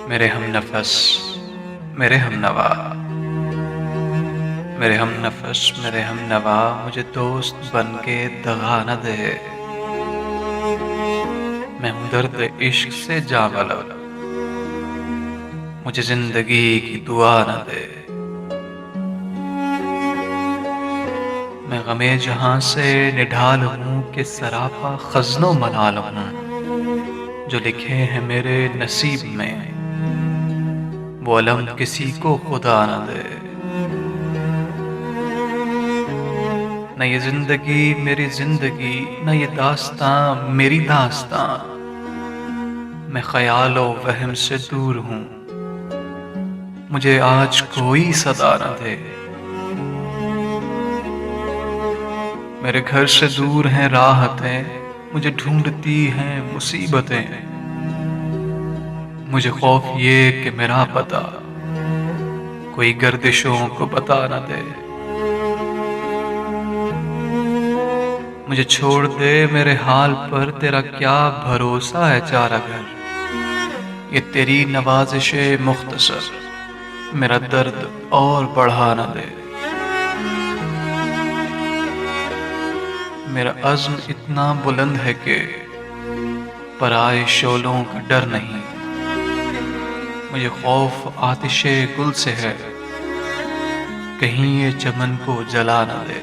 میرے ہم نفس، میرے ہم نوا، میرے ہم نفس، میرے ہم نوا، مجھے دوست بن کے دغا نہ دے۔ میں ہوں درد عشق سے جاں بلب، مجھے زندگی کی دعا نہ دے۔ میں غم جہاں سے نڈھال ہوں کہ سراپا خزن و ملال ہوں، جو لکھے ہیں میرے نصیب میں وہ علم کسی کو خدا نہ دے۔ نہ یہ زندگی میری زندگی، نہ یہ داستاں میری داستاں، میں خیال و وہم سے دور ہوں، مجھے آج کوئی صدا نہ دے۔ میرے گھر سے دور ہیں راحتیں، مجھے ڈھونڈتی ہیں مصیبتیں، مجھے خوف یہ کہ میرا پتہ کوئی گردشوں کو بتا نہ دے۔ مجھے چھوڑ دے میرے حال پر، تیرا کیا بھروسہ ہے چارہ گھر، یہ تیری نوازش مختصر میرا درد اور بڑھا نہ دے۔ میرا عزم اتنا بلند ہے کہ پرائے شعلوں کا ڈر نہیں، مجھے خوف آتش گل سے ہے کہیں یہ چمن کو جلا نہ دے۔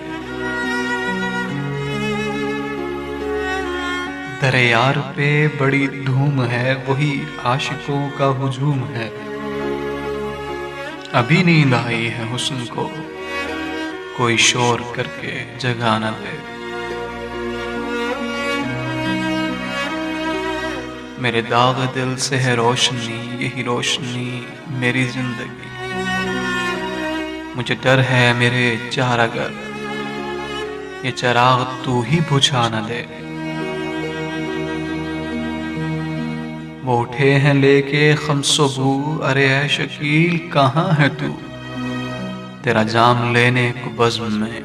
در یار پہ بڑی دھوم ہے، وہی عاشقوں کا ہجوم ہے، ابھی نیند آئی ہے حسن کو کوئی شور کر کے جگا نہ دے۔ میرے داغ دل سے ہے روشنی، یہی روشنی میری زندگی، مجھے ڈر ہے میرے چارہ گر یہ چراغ تو ہی بجھا نہ دے۔ وہ اٹھے ہیں لے کے خمس و بو، ارے اے شکیل کہاں ہے تو، تیرا جام لینے کو بزم میں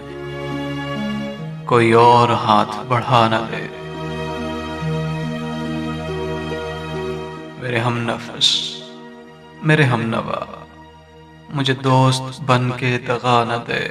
کوئی اور ہاتھ بڑھا نہ دے۔ میرے ہم نفس، میرے ہم نوا، مجھے دوست بن کے دغا نہ دے۔